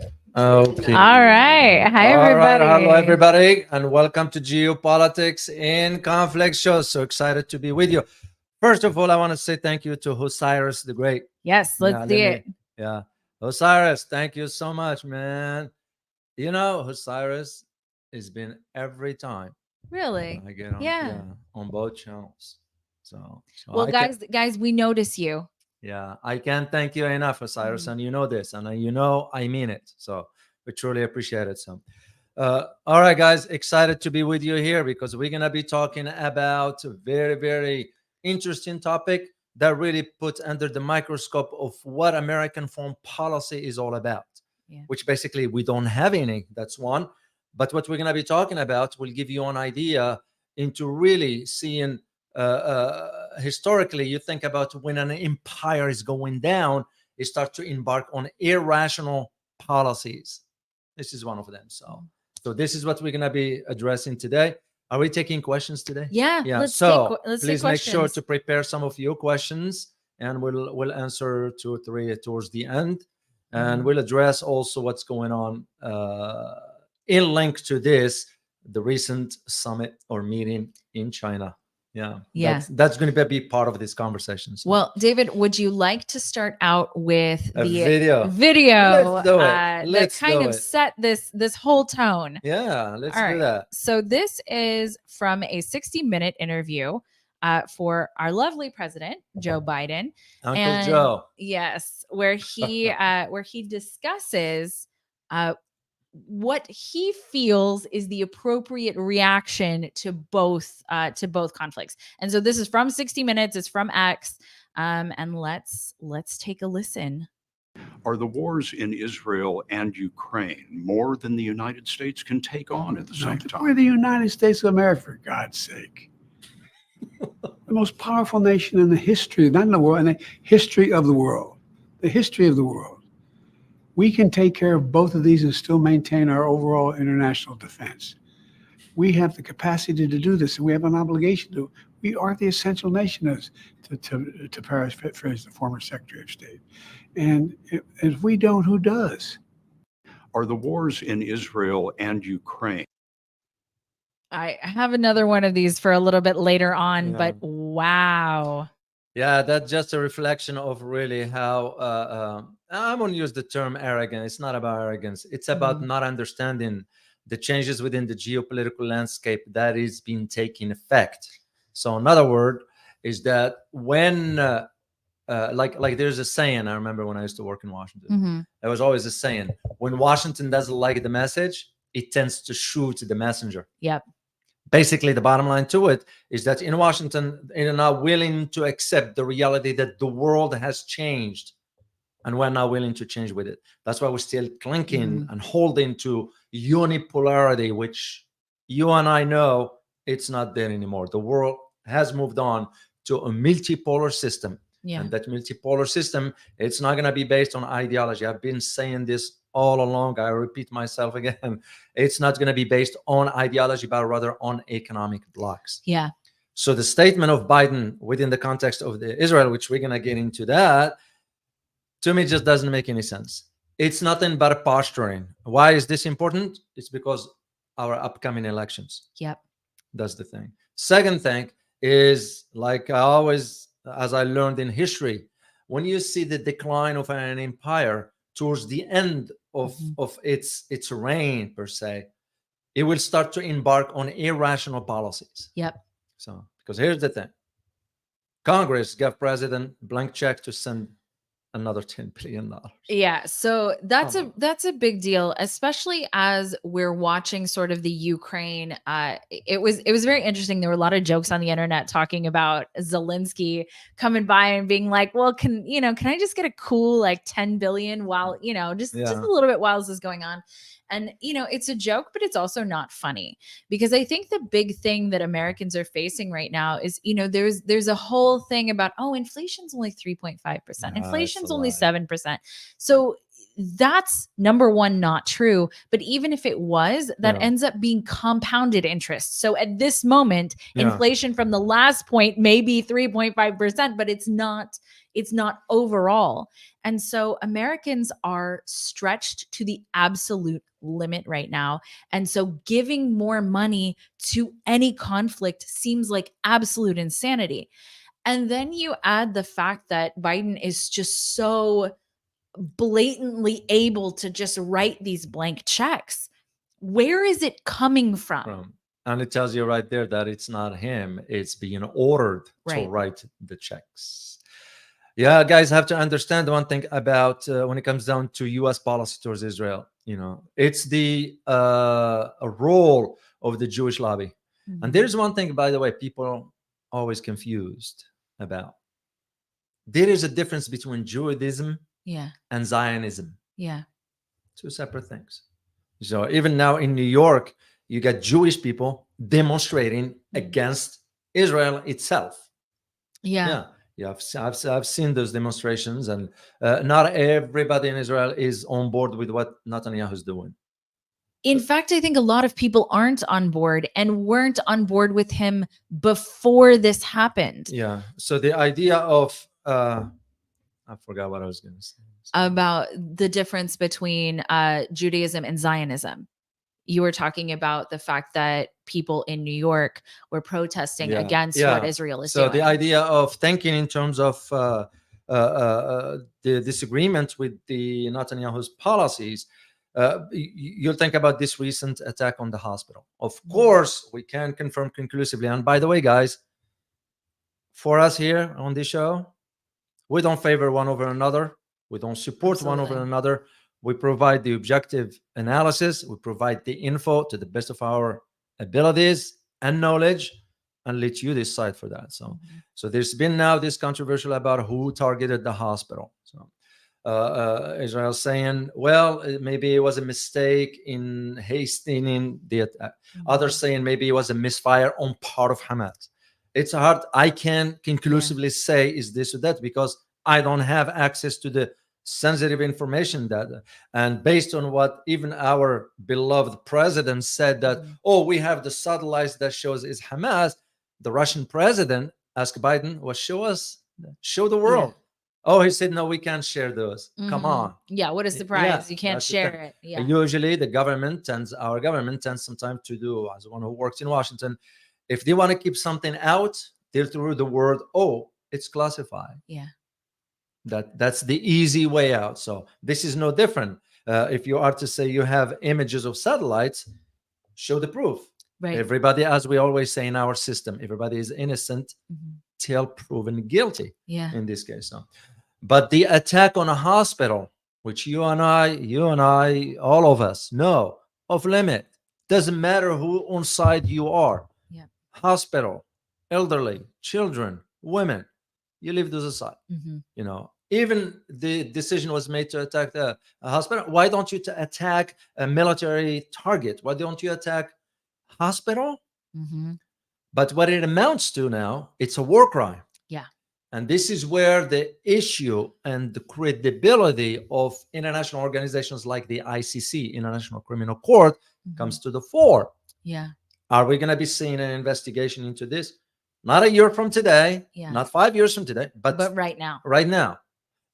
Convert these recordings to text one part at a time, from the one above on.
Okay. All right. Hi, All right. Hello, everybody. everybody, and welcome to Geopolitics in Conflict Show. So excited to be with you. First of all, I want to say thank you to Osiris the Great. Yes, let's Yeah, see it. yeah. Osiris, thank you so much, man. You know, Osiris has been every time Really? I get on, Yeah. yeah, on both channels. So Well, I can, guys, we notice you. yeah, I can't thank you enough, Osiris, Mhm. and you know this, and you know I mean it. So we truly appreciate it. So, all right, guys, excited to be with you here because we're gonna be talking about a very, very interesting topic that really puts under the microscope of what American foreign policy is all about. Yeah. Which basically we don't have any. That's one. But what we're gonna be talking about will give you an idea into really seeing historically, you think about when an empire is going down, it starts to embark on irrational policies. This is one of them. So this is what we're gonna be addressing today. Are we taking questions today? Yeah. Yeah. Let's take Please make sure questions. to prepare some of your questions, and we'll answer 2 or 3 towards the end, and we'll address also what's going on in link to this, the recent summit or meeting in China. Yeah, Yeah. that's going to be a big part of this conversation. So. Well, David, would you like to start out with A the video. Let's do it. that Let's kind do of it. set this whole tone? Yeah, let's All do right. that. So this is from a 60-minute interview for our lovely president, Joe Biden. Uncle Joe. Yes, where he discusses what he feels is the appropriate reaction to both conflicts. And so this is from 60 Minutes. It's from X. And let's take a listen. Are the wars in Israel and Ukraine more than the United States can take on at the same time? We're the United States of America, for God's sake. The most powerful nation in the history, not in the world, in the history of the world. The history of the world. We can take care of both of these and still maintain our overall international defense. We have the capacity to do this, and we have an obligation to. We are the essential nation, as to paraphrase the former Secretary of State. And if we don't, who does? Are the wars in Israel and Ukraine? I have another one of these for a little bit later on, Yeah. but wow. Yeah, that's just a reflection of really how I won't use the term arrogant. It's not about arrogance. It's about not understanding the changes within the geopolitical landscape that is being taking effect. So another word is that when like there's a saying, I remember when I used to work in Washington, there was always a saying, when Washington doesn't like the message, it tends to shoot the messenger. Yep. Basically, the bottom line to it is that in Washington, they're not willing to accept the reality that the world has changed, and we're not willing to change with it. That's why we're still clinking and holding to unipolarity, which you and I know it's not there anymore. The world has moved on to a multipolar system. Yeah. And that multipolar system, it's not going to be based on ideology. I've been saying this all along. I repeat myself again. It's not going to be based on ideology, but rather on economic blocks. Yeah. So the statement of Biden within the context of the Israel, which we're going to get into that, to me just doesn't make any sense. It's nothing but posturing. Why is this important? It's because our upcoming elections. Yep. That's the thing. Second thing is, like I always, as I learned in history, when you see the decline of an empire towards the end of its reign per se, it will start to embark on irrational policies. Yep. So, because here's the thing, Congress gave president blank check to send another $10 billion. Yeah, so that's a big deal, especially as we're watching sort of the Ukraine. It was very interesting. There were a lot of jokes on the internet talking about Zelensky coming by and being like, "Well, can I just get a cool like 10 billion while just a little bit while this is going on?" And it's a joke, but it's also not funny, because I think the big thing that Americans are facing right now is, there's a whole thing about, oh, inflation's only 3.5%. Inflation's only 7%. So that's number one, not true. But even if it was, that ends up being compounded interest. So at this moment, inflation from the last point may be 3.5%, but it's not It's not overall. And so Americans are stretched to the absolute limit right now. And so giving more money to any conflict seems like absolute insanity. And then you add the fact that Biden is just so blatantly able to just write these blank checks. Where is it coming from? And it tells you right there that it's not him, it's being ordered to Right. write the checks. Yeah, guys have to understand one thing about when it comes down to US policy towards Israel. It's the role of the Jewish lobby. Mhm. And there's one thing, by the way, people always confused about. There is a difference between Judaism Yeah. and Zionism. Yeah. Two separate things. So even now in New York, you got Jewish people demonstrating against Israel itself. Yeah. Yeah, I've seen those demonstrations, and not everybody in Israel is on board with what Netanyahu's doing. In fact, I think a lot of people aren't on board and weren't on board with him before this happened. Yeah. So the idea of I forgot what I was going to say. About the difference between Judaism and Zionism. You were talking about the fact that people in New York were protesting against what Israel is doing. So the idea of thinking in terms of the disagreement with the Netanyahu's policies, you'll think about this recent attack on the hospital. Of course, we can confirm conclusively. And by the way, guys, for us here on this show, we don't favor one over another. We don't support one over another. We provide the objective analysis. We provide the info to the best of our abilities and knowledge, and let you decide for that. So there's been now this controversial about who targeted the hospital. So Israel saying, well, maybe it was a mistake in hastening the attack. Others saying maybe it was a misfire on part of Hamas. It's hard. I can't conclusively say is this or that because I don't have access to the sensitive information data. And based on what even our beloved president said that, we have the satellites that shows is Hamas, the Russian president asked Biden, well, show the world. Oh, he said, no, we can't share those. Come on. Yeah, what a surprise. You can't share it. Yeah. Usually our government tends sometimes to do, as one who works in Washington, if they want to keep something out, they'll throw the word, it's classified. Yeah. That's the easy way out. So this is no different. If you are to say you have images of satellites, show the proof. Right. Everybody, as we always say in our system, everybody is innocent till proven guilty. Yeah. In this case. So. But the attack on a hospital, which you and I, all of us know off limit. Doesn't matter who on side you are. Yeah. Hospital, elderly, children, women. You leave those aside. Even the decision was made to attack the hospital. Why don't you attack a military target? Why don't you attack hospital? But what it amounts to now, it's a war crime. Yeah. And this is where the issue and the credibility of international organizations like the ICC, International Criminal Court, comes to the fore. Yeah. Are we going to be seeing an investigation into this? Not a year from today, not 5 years from today, but right now. Right now.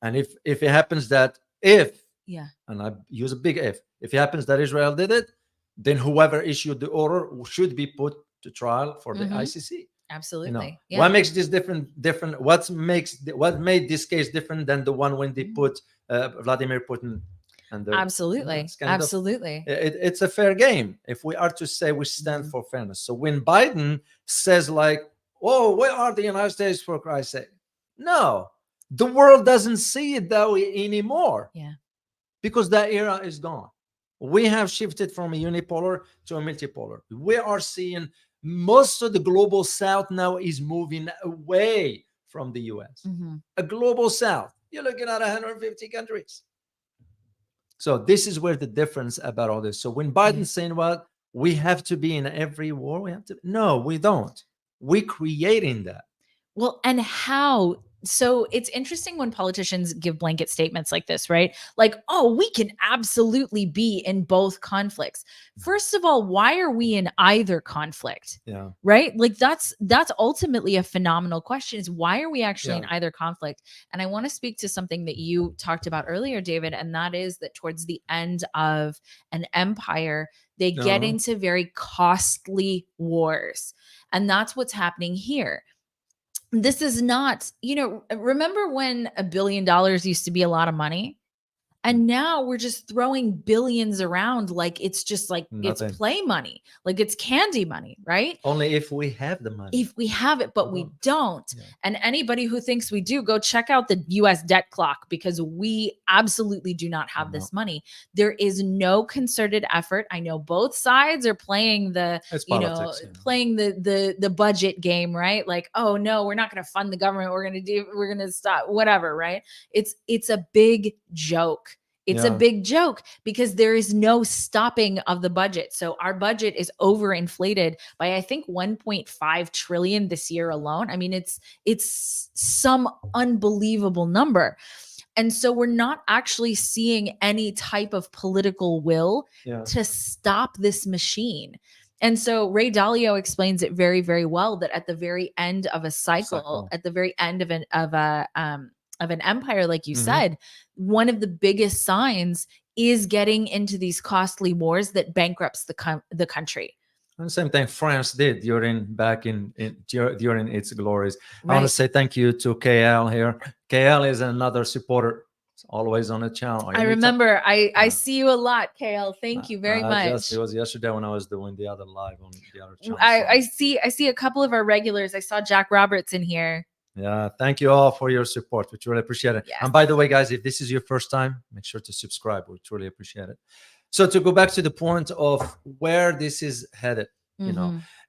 And if it happens that and I use a big if it happens that Israel did it, then whoever issued the order should be put to trial for the ICC. Absolutely. What makes this different? What made this case different than the one when they put Vladimir Putin? Absolutely. It's a fair game. If we are to say we stand for fairness. So when Biden says like, where are the United States for Christ's sake? No, the world doesn't see it that way anymore. Yeah. Because that era is gone. We have shifted from a unipolar to a multipolar. We are seeing most of the global south now is moving away from the US. A global south. You're looking at 150 countries. So this is where the difference about all this. So when Biden's saying, well, we have to be in every war, no, we don't. We're creating that. Well, and how So it's interesting when politicians give blanket statements like this, right? Like, oh, we can absolutely be in both conflicts. First of all, why are we in either conflict? Yeah. Right? Like that's ultimately a phenomenal question, is why are we actually in Yeah. either conflict? And I want to speak to something that you talked about earlier, David, and that is that towards the end of an empire, they get Uh-huh. into very costly wars. And that's what's happening here. This is not, remember when $1 billion used to be a lot of money? And now we're just throwing billions around like it's just like it's Nothing. play money, like it's candy money, right? Only if we have the money. If we have it, but we don't. Yeah. And anybody who thinks we do, go check out the US debt clock, because we absolutely do not have this money. There is no concerted effort. I know both sides are playing the, It's politics, playing the budget game, right? Like, oh no, we're not going to fund the government. We're going to stop, whatever, right? It's a big joke. It's a big joke because there is no stopping of the budget. So our budget is overinflated by, I think, 1.5 trillion this year alone. I mean, it's some unbelievable number. And so we're not actually seeing any type of political will to stop this machine. And so Ray Dalio explains it very, very well, that at the very end of a cycle. At the very end of an empire, like you said, one of the biggest signs is getting into these costly wars that bankrupts the country. And the same thing France did during its glories. Right. I want to say thank you to KL here. KL is another supporter. It's always on the channel. I remember. I see you a lot, KL. Thank you very much. It was yesterday when I was doing the other live on the other channel. I see a couple of our regulars. I saw Jack Roberts in here. Yeah, thank you all for your support. We truly appreciate it. Yes. And by the way, guys, if this is your first time, make sure to subscribe. We truly appreciate it. So to go back to the point of where this is headed,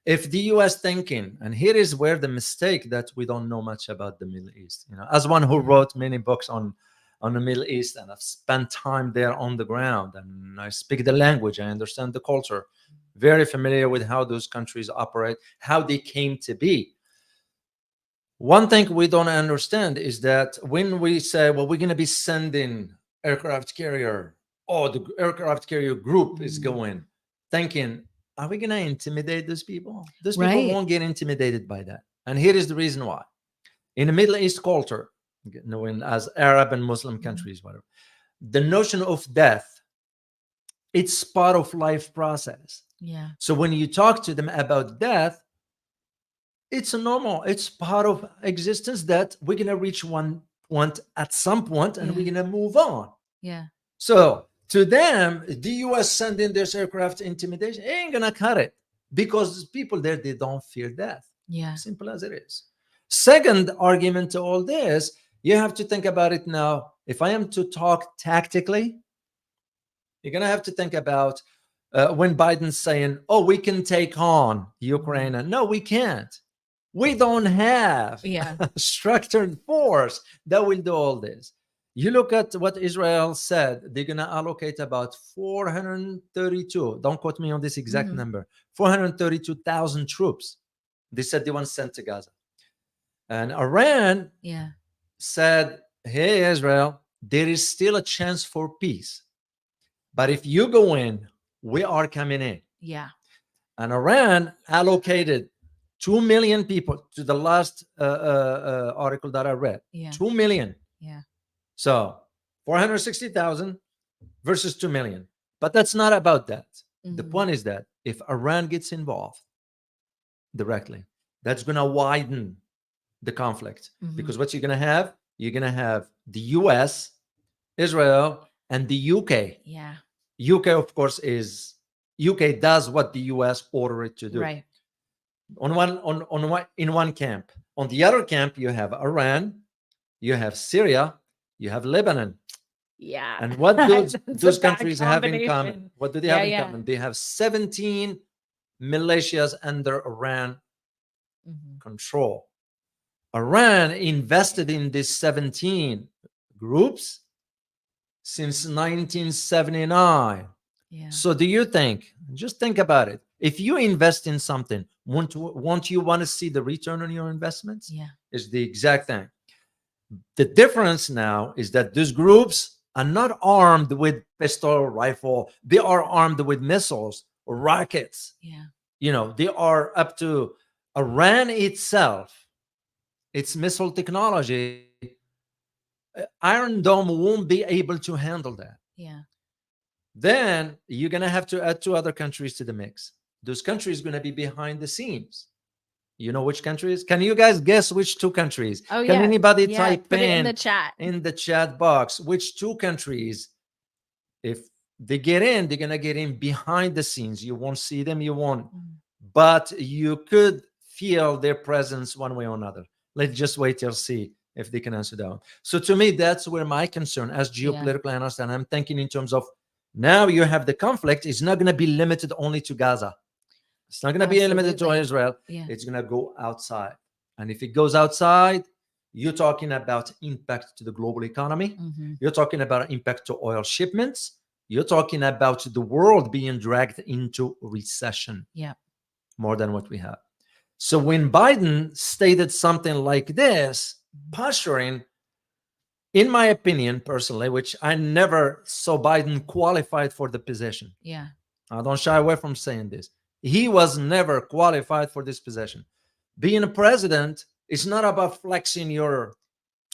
if the US thinking, and here is where the mistake that we don't know much about the Middle East, as one who wrote many books on the Middle East, and I've spent time there on the ground, and I speak the language, I understand the culture, very familiar with how those countries operate, how they came to be. One thing we don't understand is that when we say, well, we're going to be sending aircraft carrier, the aircraft carrier group is going, thinking, are we going to intimidate those people? Those people won't get intimidated by that. And here is the reason why. In the Middle East culture, known as Arab and Muslim countries, whatever, the notion of death, it's part of life process. Yeah. So when you talk to them about death, it's normal. It's part of existence that we're going to reach one point at some point, and we're going to move on. Yeah. So to them, the US sending this aircraft intimidation ain't going to cut it, because people there, they don't fear death. Yeah. Simple as it is. Second argument to all this, you have to think about it now. If I am to talk tactically, you're going to have to think about when Biden's saying, oh, we can take on Ukraine. And no, we can't. We don't have a structured force that will do all this. You look at what Israel said, they're going to allocate about 432, don't quote me on this exact number, 432,000 troops. They said they want to send to Gaza. And Iran said, hey, Israel, there is still a chance for peace. But if you go in, we are coming in. Yeah. And Iran allocated 2 million people to the last article that I read. 2 million. Yeah. So 460,000 versus 2 million. But that's not about that. The point is that if Iran gets involved directly, that's going to widen the conflict. Because what you're going to have? You're going to have the US, Israel, and the UK. Yeah. UK, of course, UK does what the US order it to do. Right. In one camp. On the other camp, you have Iran, you have Syria, you have Lebanon. Yeah. And what those countries have in common? What do they have in common? They have 17 militias under Iran control. Iran invested in these 17 groups since 1979. Yeah. So do you think, just think about it, if you invest in something, won't you want to see the return on your investments? Yeah. It's the exact thing. The difference now is that these groups are not armed with pistol, rifle. They are armed with missiles, rockets. Yeah. You know, they are up to Iran itself. Its missile technology, Iron Dome won't be able to handle that. Yeah. Then you're going to have to add 2 other countries to the mix. Those countries going to be behind the scenes. You know which countries? Can you guys guess which 2 countries? Oh, Can yeah. anybody Yeah. type Put it in the chat. in the chat box which 2 countries? If they get in, they're going to get in behind the scenes. You won't see them, you won't. But you could feel their presence one way or another. Let's just wait till see if they can answer that one. So to me, that's where my concern as geopolitical analyst, and I'm thinking in terms of now you have the conflict. It's not going to be limited only to Gaza. It's not going to be limited to Israel. Yeah. It's going to go outside. And if it goes outside, you're talking about impact to the global economy. You're talking about impact to oil shipments. You're talking about the world being dragged into recession. Yeah. More than what we have. So when Biden stated something like this, posturing, in my opinion, personally, which I never saw Biden qualified for the position. Yeah. I don't shy away from saying this. He was never qualified for this position. Being a president is not about flexing your.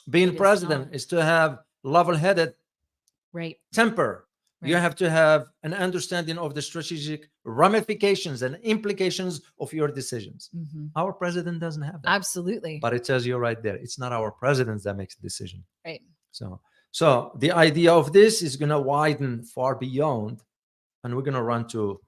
Being president is to have level-headed temper. Right. You have to have an understanding of the strategic ramifications and implications of your decisions. Our president doesn't have that. Absolutely. But it tells you right there, it's not our president that makes the decision. Right. So the idea of this is going to widen far beyond, and we're going to run to,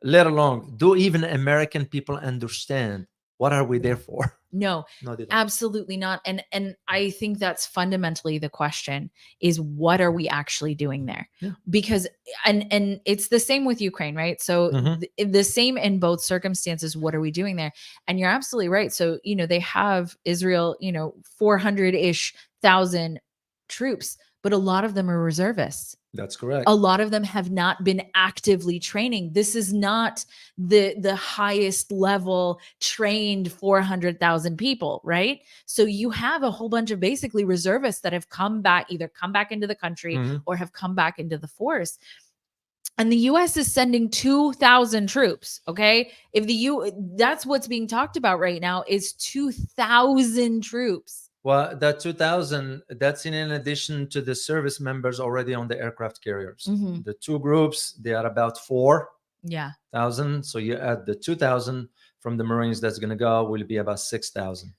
let alone, do even American people understand what are we there for? No, absolutely not. And I think that's fundamentally the question is, what are we actually doing there? Yeah. Because, and it's the same with Ukraine, right? So the same in both circumstances, what are we doing there? And you're absolutely right. So, they have Israel, 400-ish thousand troops, but a lot of them are reservists. That's correct. A lot of them have not been actively training. This is not the highest level trained 400,000 people, right? So you have a whole bunch of basically reservists that have either come back into the country or have come back into the force. And the US is sending 2,000 troops, okay? That's what's being talked about right now is 2,000 troops. Well, that 2,000, that's in addition to the service members already on the aircraft carriers. The 2 groups, they are about 4,000. So you add the 2,000 from the Marines that's going to go, will be about 6,000.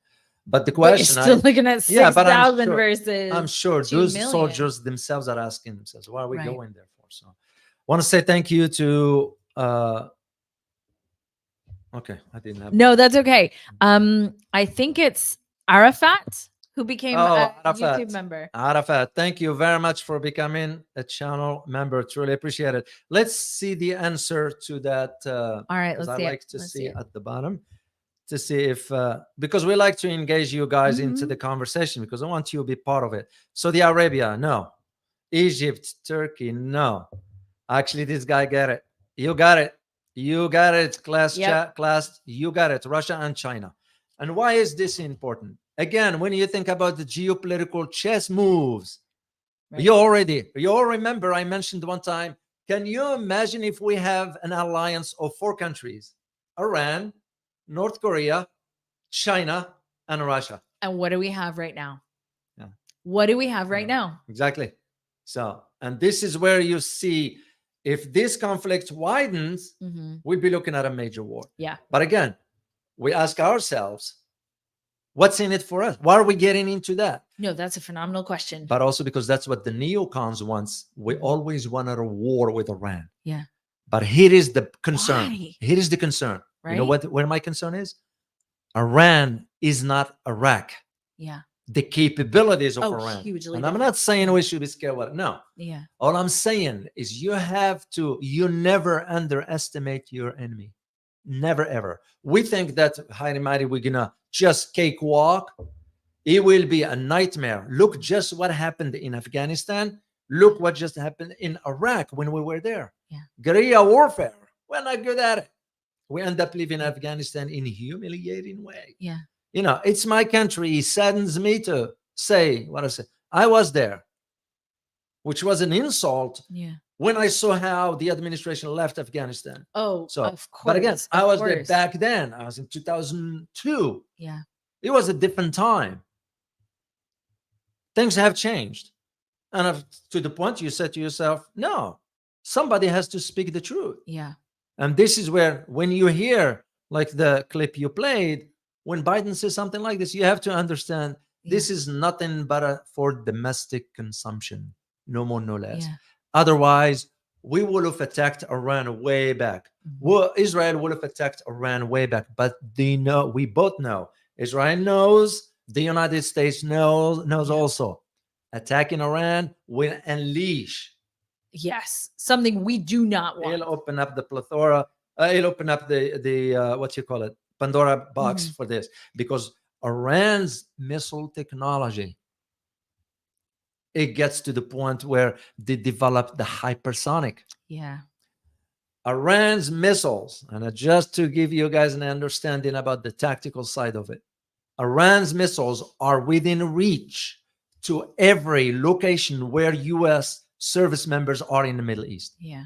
But the question, but you're still looking at 6,000 versus I'm sure those soldiers themselves are asking themselves, what are we going there for? So I want to say thank you to, okay, I didn't have. No, that's okay. I think it's Arafat who became a YouTube member. Arafat, thank you very much for becoming a channel member. Truly appreciate it. Let's see the answer to that. All right, let's see. I like to see at the bottom to see if, because we like to engage you guys into the conversation because I want you to be part of it. Saudi Arabia, no. Egypt, Turkey, no. Actually, this guy got it. You got it. You got it, class. You got it. Russia and China. And why is this important? Again, when you think about the geopolitical chess moves, you all remember I mentioned one time, can you imagine if we have an alliance of 4 countries, Iran, North Korea, China, and Russia? And what do we have right now? Yeah. What do we have right now? Exactly. So, and this is where you see, if this conflict widens, we'd be looking at a major war. Yeah. But again, we ask ourselves, what's in it for us? Why are we getting into that? No, that's a phenomenal question. But also because that's what the neocons wants. We always wanted a war with Iran. Yeah. But here is the concern. Why? Here is the concern. Right? You know where my concern is? Iran is not Iraq. Yeah. The capabilities of Iran. Hugely and I'm not saying we should be scared of it. No. Yeah. All I'm saying is you never underestimate your enemy. Never, ever. We think that high and mighty, we're going to just cakewalk. It will be a nightmare. Look just what happened in Afghanistan. Look what just happened in Iraq when we were there. Yeah. Guerrilla warfare. We're not good at it. We end up leaving Afghanistan in a humiliating way. Yeah. It's my country. It saddens me to say what I say. I was there, which was an insult Yeah. when I saw how the administration left Afghanistan. Oh, So, of course. but again, I of was there course. back then. I was in 2002. Yeah. It was a different time. Things have changed. And to the point you said to yourself, no, somebody has to speak the truth. Yeah. And this is where, when you hear like the clip you played, when Biden says something like this, you have to understand this is nothing but for domestic consumption, no more, no less. Yeah. Otherwise, we would have attacked Iran way back. Well, Israel would have attacked Iran way back. But we both know, Israel knows, the United States knows also, attacking Iran will unleash. Yes. Something we do not want. It'll open up the plethora. It'll open up the what you call it, Pandora box for this, because Iran's missile technology, it gets to the point where they develop the hypersonic. Yeah. Iran's missiles, and just to give you guys an understanding about the tactical side of it, Iran's missiles are within reach to every location where U.S. service members are in the Middle East. Yeah.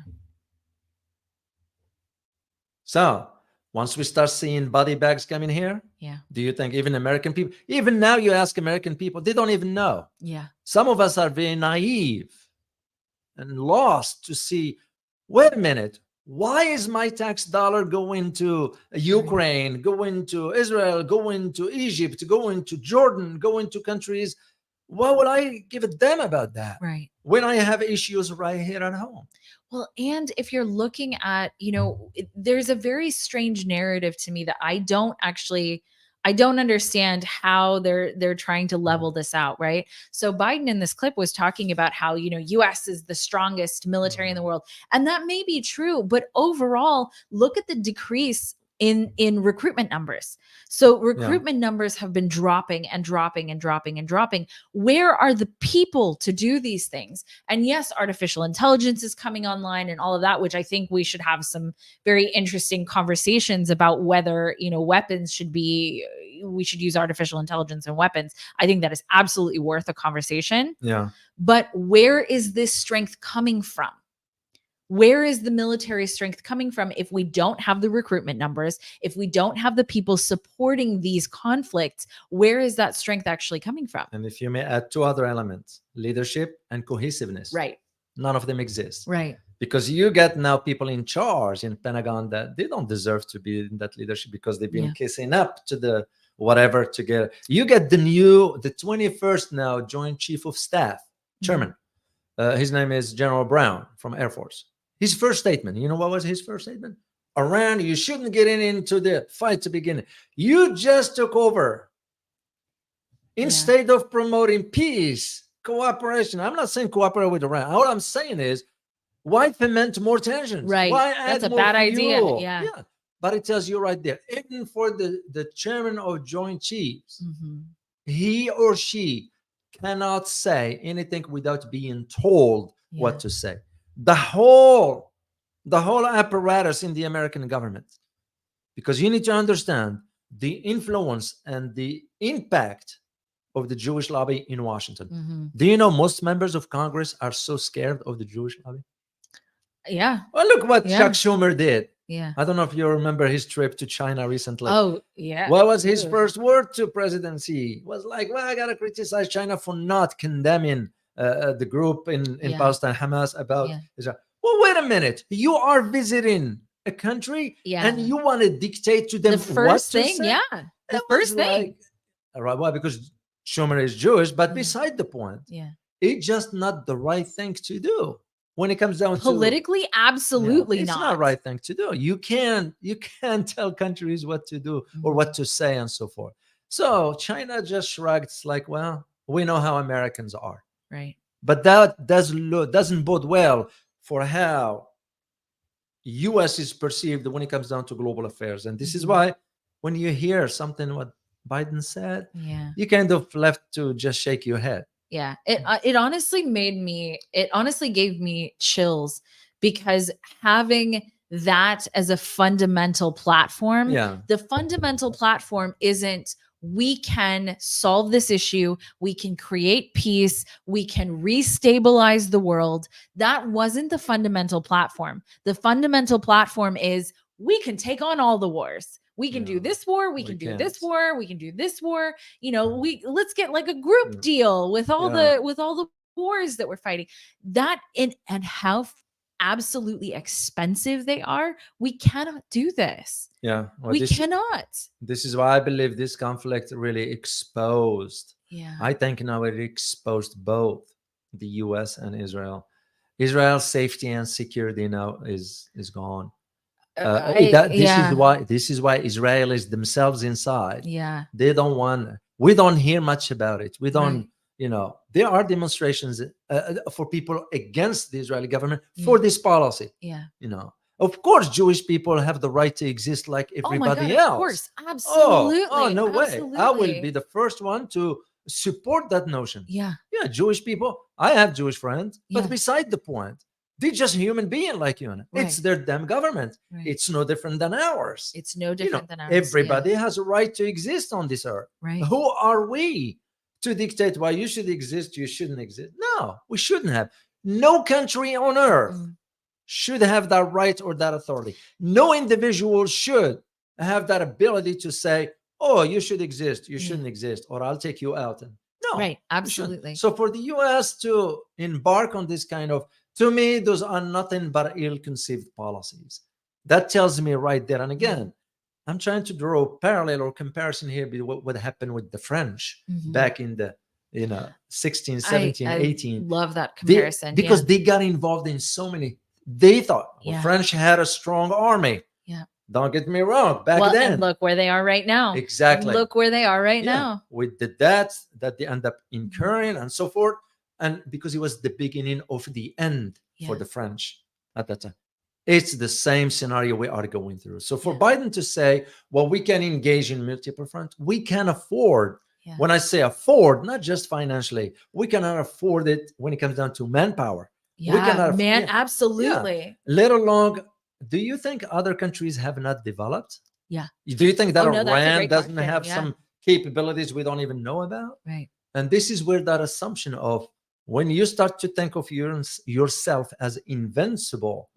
So once we start seeing body bags coming here, do you think even American people, even now you ask American people, they don't even know. Yeah. Some of us are very naive and lost to see, wait a minute, why is my tax dollar going to Ukraine, going to Israel, going to Egypt, going to Jordan, going to countries? Why would I give a damn about that? Right. When I have issues right here at home. Well, and if you're looking at, there's a very strange narrative to me that I don't understand how they're trying to level this out, right? So Biden in this clip was talking about how, US is the strongest military in the world. And that may be true, but overall, look at the decrease in recruitment numbers. So recruitment numbers have been dropping and dropping and dropping and dropping. Where are the people to do these things? And yes, artificial intelligence is coming online and all of that, which I think we should have some very interesting conversations about whether, weapons we should use artificial intelligence in weapons. I think that is absolutely worth a conversation. Yeah. But where is this strength coming from? Where is the military strength coming from if we don't have the recruitment numbers, if we don't have the people supporting these conflicts? Where is that strength actually coming from? And if you may add two other elements, leadership and cohesiveness. Right. None of them exist. Right. Because you get now people in charge in Pentagon that they don't deserve to be in that leadership because they've been kissing up to the whatever to get. You get the 21st now Joint Chief of Staff, Chairman. His name is General Brown from Air Force. His first statement, you know what was his first statement? Iran, you shouldn't get into the fight to begin. You just took over. Instead of promoting peace, cooperation. I'm not saying cooperate with Iran. All I'm saying is, why foment more tensions? Right. Why That's add a more bad fuel? idea. Yeah. But it tells you right there, even for the chairman of Joint Chiefs, he or she cannot say anything without being told what to say. The whole apparatus in the American government, because you need to understand the influence and the impact of the Jewish lobby in Washington. Do you know most members of Congress are so scared of the Jewish lobby? Yeah. Well, look what Chuck Schumer did. Yeah. I don't know if you remember his trip to China recently. Oh, yeah. What was his first word to presidency? Was like, well, I got to criticize China for not condemning the group in Palestine, Hamas, about Israel. Well, wait a minute. You are visiting a country and you want to dictate to them the first what thing, to say? The first thing. Right, well, because Schumer is Jewish, but beside the point, it's just not the right thing to do when it comes down politically, to absolutely it's not the right thing to do. You can't tell countries what to do or what to say and so forth. So China just shrugged. It's like, well, we know how Americans are. Right. But that doesn't bode well for how U.S. is perceived when it comes down to global affairs. And this is why when you hear something what Biden said, you kind of left to just shake your head. Yeah. It honestly gave me chills, because having that as a fundamental platform, the fundamental platform isn't we can solve this issue. We can create peace. We can restabilize the world. That wasn't the fundamental platform. The fundamental platform is we can take on all the wars. We can do this war. We can do this war. We can do this war. You know, let's get like a group deal with all the wars that we're fighting. That and how absolutely expensive they are. We cannot do this. Yeah, well, we cannot. This is why I believe this conflict really exposed. Yeah, I think now it exposed both the U.S. and Israel. Israel's safety and security now is gone. This is why Israelis themselves inside. Yeah, they don't want. We don't hear much about it. We don't. You know, there are demonstrations for people against the Israeli government for this policy. Yeah. You know, of course, Jewish people have the right to exist like everybody else. Of course, absolutely. Oh, no way. I will be the first one to support that notion. Yeah. Yeah, Jewish people. I have Jewish friends, but beside the point, they're just human being like you. It's their damn government. It's no different than ours. It's no different than ours. Everybody has a right to exist on this earth. Right. Who are we to dictate why you should exist, you shouldn't exist? No, we shouldn't have. No country on earth should have that right or that authority. No individual should have that ability to say, oh, you should exist, you shouldn't exist, or I'll take you out. No. Right, absolutely. So for the US to embark on this kind of, to me, those are nothing but ill-conceived policies. That tells me right there. And again, I'm trying to draw a parallel or comparison here with what happened with the French back in the 16, 17, 18. Love that comparison. Because they got involved in so many. They thought French had a strong army. Yeah. Don't get me wrong. Back then. And look where they are right now. Exactly. Look where they are right now. With the debts that they end up incurring and so forth. And because it was the beginning of the end for the French at that time. It's the same scenario we are going through. So for Biden to say, well, we can engage in multiple fronts, we can afford. When I say afford, not just financially, we cannot afford it when it comes down to manpower. Yeah, absolutely. Let alone, do you think other countries have not developed? Yeah. Do you think that Iran doesn't question. have some capabilities we don't even know about? Right. And this is where that assumption of when you start to think of yourself as invincible,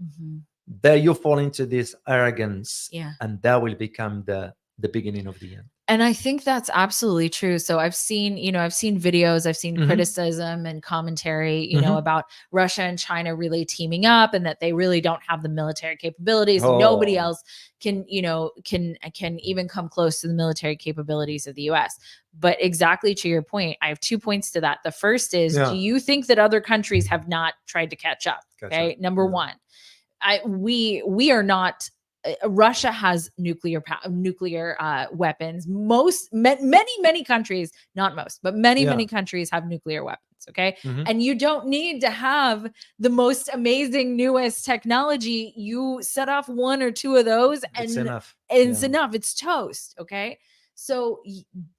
there you fall into this arrogance, and that will become the beginning of the end. And I think that's absolutely true. So I've seen videos, I've seen criticism and commentary, about Russia and China really teaming up and that they really don't have the military capabilities. Nobody else can even come close to the military capabilities of the US. But exactly to your point, I have 2 points to that. The first is, do you think that other countries have not tried to catch up? Number one, we are not. Russia has nuclear weapons. Many countries, not most, but many countries have nuclear weapons. Okay. And you don't need to have the most amazing, newest technology. You set off one or two of those and it's enough. It's enough. It's toast. Okay. So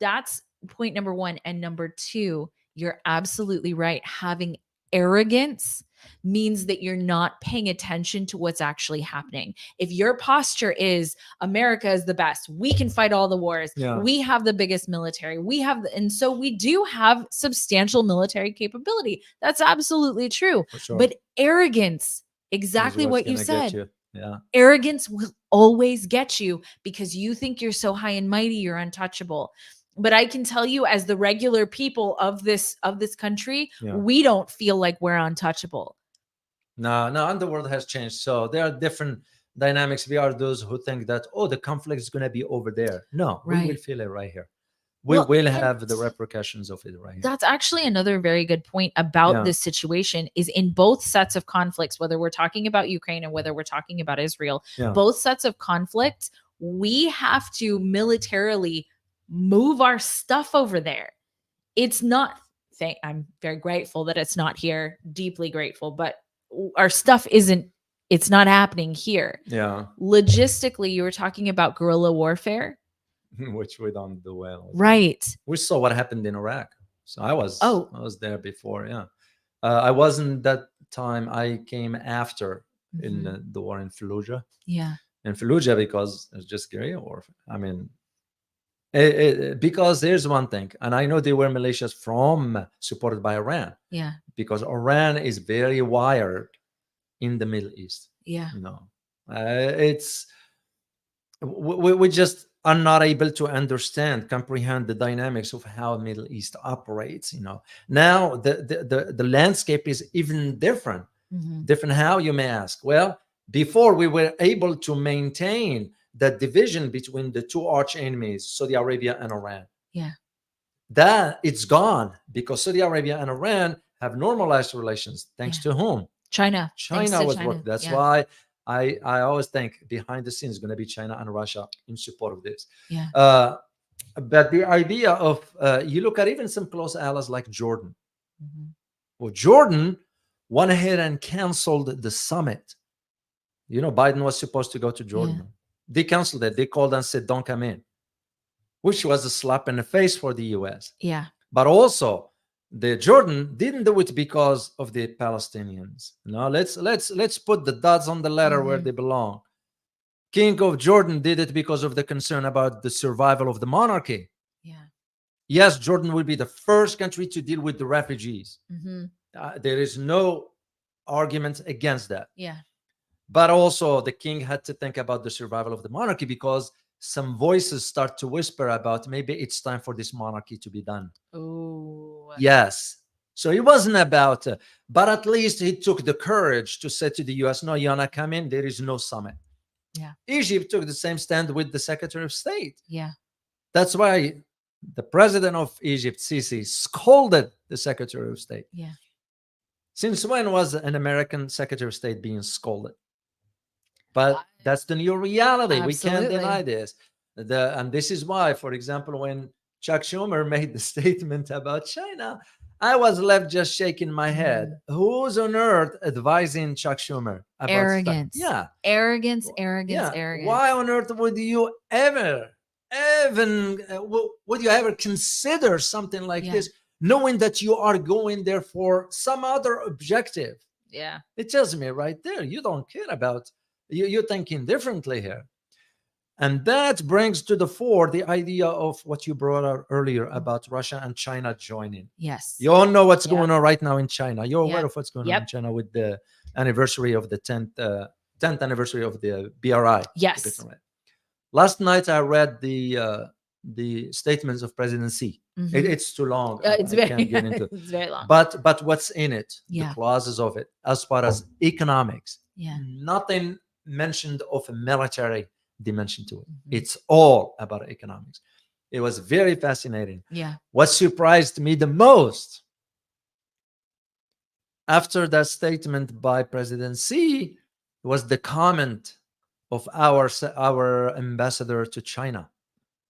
that's point number one. And number two, you're absolutely right. Having arrogance means that you're not paying attention to what's actually happening. If your posture is America is the best, we can fight all the wars. We have the biggest military. And so we do have substantial military capability. That's absolutely true. Sure. But arrogance, exactly what you said. Yeah. Arrogance will always get you because you think you're so high and mighty, you're untouchable. But I can tell you, as the regular people of this country, we don't feel like we're untouchable. No, and the world has changed. So there are different dynamics. We are those who think that, the conflict is going to be over there. No, we will feel it right here. We will have the repercussions of it right here. That's actually another very good point about this situation is in both sets of conflicts, whether we're talking about Ukraine and whether we're talking about Israel, both sets of conflicts, we have to militarily move our stuff over there. It's not, I'm very grateful that it's not here, deeply grateful, but our stuff it's not happening here. Yeah. Logistically, you were talking about guerrilla warfare. Which we don't do well. Right. We saw what happened in Iraq. So I was there before. Yeah. I wasn't that time. I came after in the war in Fallujah. Yeah. In Fallujah, because it's just guerrilla warfare. I mean, Because there's one thing, and I know they were militias supported by Iran, Yeah. because Iran is very wired in the Middle East. Yeah. It's we just are not able to comprehend the dynamics of how Middle East operates. Now the landscape is even different. Mhm. Different how, you may ask? Well, before we were able to maintain that division between the two arch enemies, Saudi Arabia and Iran. Yeah. That it's gone, because Saudi Arabia and Iran have normalized relations. Thanks to whom? China. Thanks China to was China. working. That's Yeah. why I always think behind the scenes is going to be China and Russia in support of this. Yeah. But the idea of you look at even some close allies like Jordan. Mhm. Well, Jordan went ahead and canceled the summit. Biden was supposed to go to Jordan. Yeah. They canceled it. They called and said, "Don't come in," which was a slap in the face for the US. Yeah. But also, the Jordan didn't do it because of the Palestinians. No, let's put the dots on the letter where Mhm. they belong. King of Jordan did it because of the concern about the survival of the monarchy. Yeah. Yes, Jordan will be the first country to deal with the refugees. Mhm. There is no argument against that. Yeah. But also, the king had to think about the survival of the monarchy, because some voices start to whisper about maybe it's time for this monarchy to be done. Oh. Yes. So it wasn't about, but at least he took the courage to say to the US, "No, you're not coming. There is no summit." Yeah. Egypt took the same stand with the Secretary of State. Yeah. That's why the president of Egypt, Sisi, scolded the Secretary of State. Yeah. Since when was an American Secretary of State being scolded? But that's the new reality. We can't Absolutely. deny this. And this is why, for example, when Chuck Schumer made the statement about China, I was left just shaking my head. Who's on earth advising Chuck Schumer about Arrogance. Yeah. Arrogance. Yeah. Arrogance. Why on earth would you ever, would you ever consider something like Yeah. this, knowing that you are going there for some other objective? Yeah. It tells me right there, you don't care about, you're thinking differently here. And that brings to the fore the idea of what you brought out earlier about Russia and China joining. Yes. You all know what's going on right now in China. You're aware Yep. of what's going on Yep. in China with the anniversary of the 10th anniversary of the BRI. Yes. Last night I read the statements of President Xi. Mhm. It's too long. It's I very, can't get into. it's very long. But what's in it? Yeah. The clauses of it, as far as economics. Yeah. Nothing mentioned of a military dimension to it. Mhm. It's all about economics. It was very fascinating. Yeah. What surprised me the most after that statement by President Xi was the comment of our ambassador to China.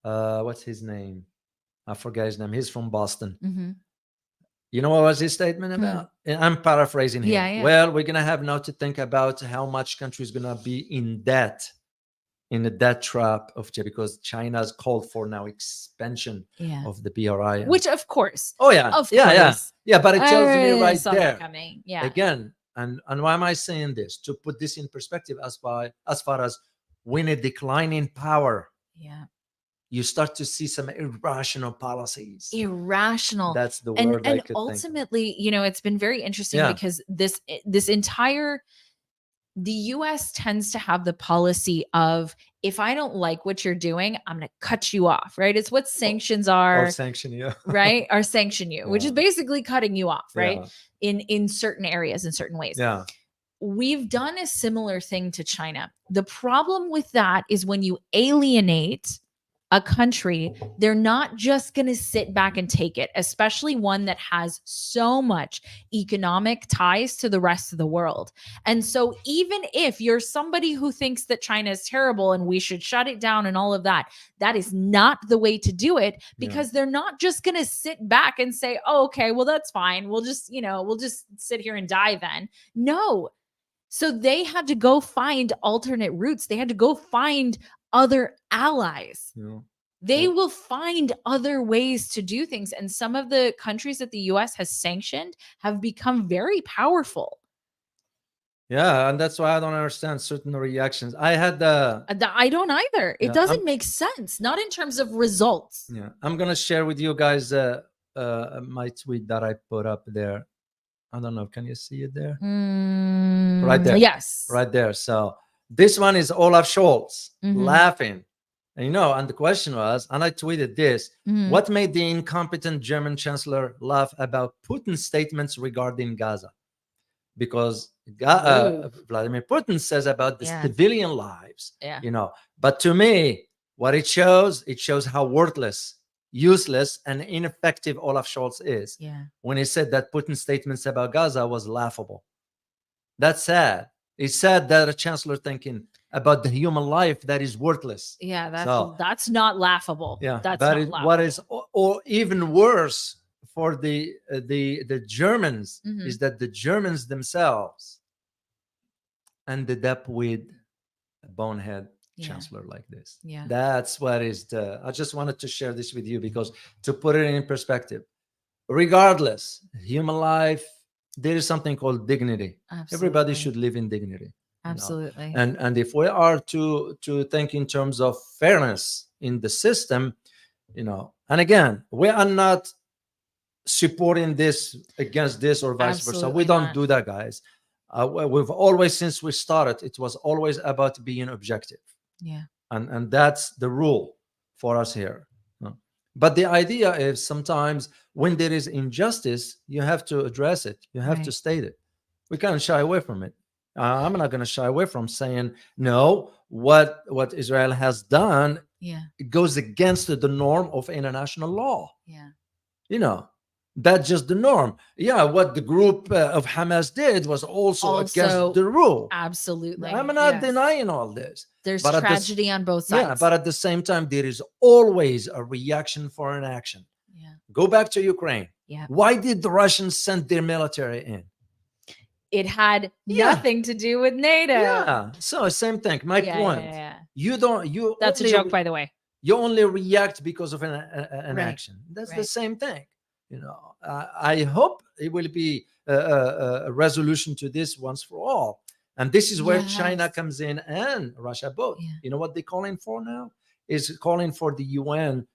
What's his name? I forget his name. He's from Boston. Mhm. You know what was his statement about? I'm paraphrasing here. Yeah. Well, we're going to have now to think about how much country is going to be in debt, in the debt trap of China, because China's called for now expansion Yeah. of the BRI. Which, of course. Oh, yeah. Of Yeah. course. Yeah, but it tells me right Saw that there. coming. Yeah. Again, and why am I saying this? To put this in perspective, as far as when a declining power, Yeah. you start to see some irrational policies. Irrational. That's the word I And could think. ultimately, it's been very interesting Yeah. because this entire, the US tends to have the policy of, if I don't like what you're doing, I'm going to cut you off, right? It's what sanctions are, Or sanction you. right? Or sanction you, which is Yeah. basically cutting you off, right? Yeah. In certain areas, in certain ways. Yeah. We've done a similar thing to China. The problem with that is when you alienate a country, they're not just going to sit back and take it, especially one that has so much economic ties to the rest of the world. And so even if you're somebody who thinks that China is terrible and we should shut it down and all of that, that is not the way to do it, because they're not just going to sit back and say, "Oh, okay, well, that's fine. We'll just sit here and die then." No. So they had to go find alternate routes. They had to go find other allies. Yeah. They will find other ways to do things. And some of the countries that the US has sanctioned have become very powerful. Yeah, and that's why I don't understand certain reactions. I had the I don't either. It Yeah, doesn't make sense, not in terms of results. yeah. I'm gonna share with you guys my tweet that I put up there. I don't know. Can you see it there? Right there. Yes. Right there. So this one is Olaf Scholz Mhm. laughing. And and the question was, and I tweeted this, Mhm. what made the incompetent German chancellor laugh about Putin's statements regarding Gaza? Because Ooh. Vladimir Putin says about the Yeah. civilian lives, Yeah. But to me, what it shows how worthless, useless, and ineffective Olaf Scholz is Yeah. when he said that Putin's statements about Gaza was laughable. That's sad. It's sad that a chancellor thinking about the human life that is worthless. Yeah, So, that's not laughable. yeah, That's but not what laughable. is or even worse for the Germans Mhm. is that the Germans themselves ended up with a bonehead Yeah. chancellor like this. Yeah. That's what is I just wanted to share this with you because to put it in perspective, regardless, human life, there is something called dignity. Everybody Absolutely. should live in dignity. Absolutely. And if we are to think in terms of fairness in the system, and again, we are not supporting this against this or vice versa. Absolutely We don't not. do that, guys. We've always, since we started, it was always about being objective, Yeah. and that's the rule for us here. But the idea is sometimes when there is injustice, you have to address it. You have to Right. state it. We can't shy away from it. I'm not going to shy away from saying no. What Israel has done, Yeah. it goes against the norm of international law. Yeah. That's just the norm. Yeah, what the group of Hamas did was also against the rule. Absolutely. I'm not Yes. denying all this. There's But at the s- tragedy on both sides. Yeah, but at the same time, there is always a reaction for an action. Yeah. Go back to Ukraine. Yeah. Why did the Russians send their military in? It had Yeah. nothing to do with NATO. Yeah. So same thing. My Yeah, point. yeah. You don't. You. That's a only joke, by the way. You only react because of an Right. action. That's the Right. same thing. I hope it will be a resolution to this once for all. And this is where China Yes. comes in and Russia both. Yeah. You know what they're calling for now? Is calling for the UN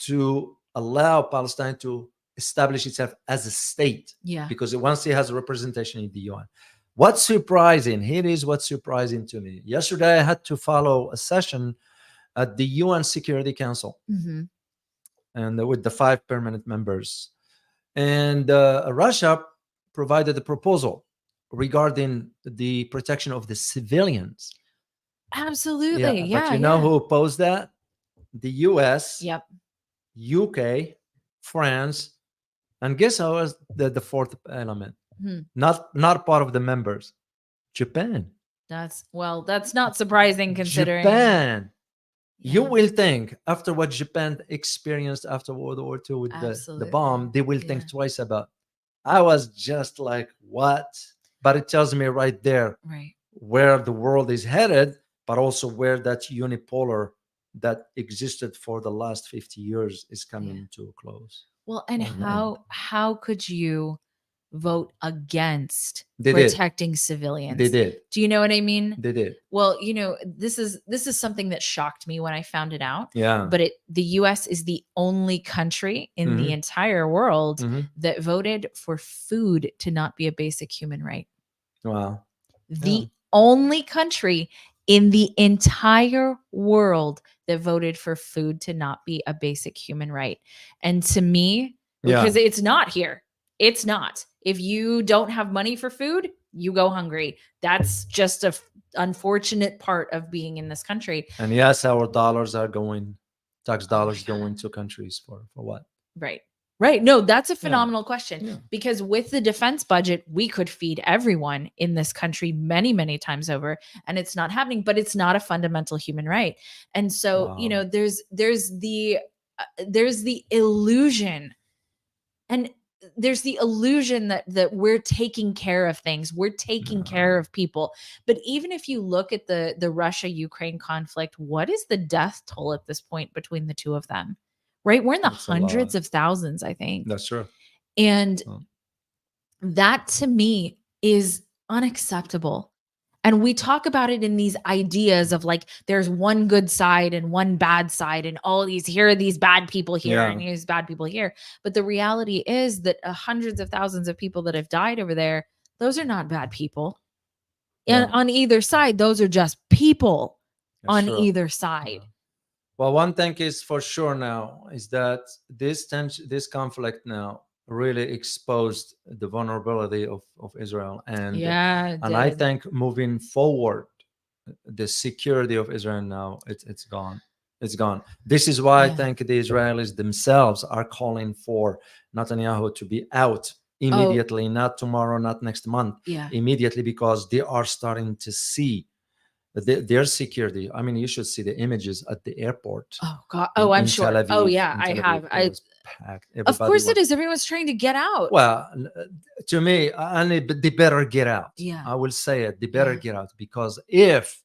to allow Palestine to establish itself as a state, Yeah. because once it has a representation in the UN. What's surprising, here is what's surprising to me. Yesterday, I had to follow a session at the UN Security Council, Mm-hmm. and with the 5 permanent members. And Russia provided a proposal regarding the protection of the civilians. Absolutely. Yeah. But you know who opposed that? The US, Yep. UK, France, and guess who was the fourth element? Hmm. Not part of the members. Japan. That's not surprising considering. Japan. You Yeah. will think after what Japan experienced after World War II with the Absolutely. bomb, they will Yeah. think twice about. I was just like, what? But it tells me right there Right. where the world is headed, but also where that unipolar that existed for the last 50 years is coming Yeah. to a close. Well, and Oh, man. how could you vote against They did. protecting civilians? They did. Do you know what I mean? They did. Well, this is something that shocked me when I found it out. Yeah. But the US is the only country in the Mhm. entire world Mhm. that voted for food to not be a basic human right. Wow. The only country in the entire world that voted for food to not be a basic human right. And to me, because it's not here. It's not. If you don't have money for food, you go hungry. That's just a unfortunate part of being in this country. And yes, our dollars are going, tax Oh my dollars going God. to countries for what? Right. No, that's a phenomenal question. Yeah. Because with the defense budget, we could feed everyone in this country many, many times over, and it's not happening, but it's not a fundamental human right. And so, Wow. there's the illusion, and there's the illusion that we're taking care of things. We're taking care of people. But even if you look at the Russia-Ukraine conflict, what is the death toll at this point between the two of them? Right? We're in the That's a hundreds lot. of thousands, I think. That's true. And Oh. that to me is unacceptable. And we talk about it in these ideas of like, there's one good side and one bad side, and all these, here are these bad people here Yeah. and here's bad people here. But the reality is that hundreds of thousands of people that have died over there, those are not bad people. And Yeah. on either side, those are just people Yeah, on sure. either side. Yeah. Well, one thing is for sure now is that this conflict now really exposed the vulnerability of Israel, and I think moving forward, the security of Israel now it's gone. It's gone. This is why I think the Israelis themselves are calling for Netanyahu to be out immediately, not tomorrow, not next month, immediately, because they are starting to see their security. I mean, you should see the images at the airport. Oh God! Oh, I'm sure. Tel Aviv, oh yeah, I have. It was packed. Of course it is. Everyone's trying to get out. Well, to me, they better get out. Yeah. I will say it. They better get out, because if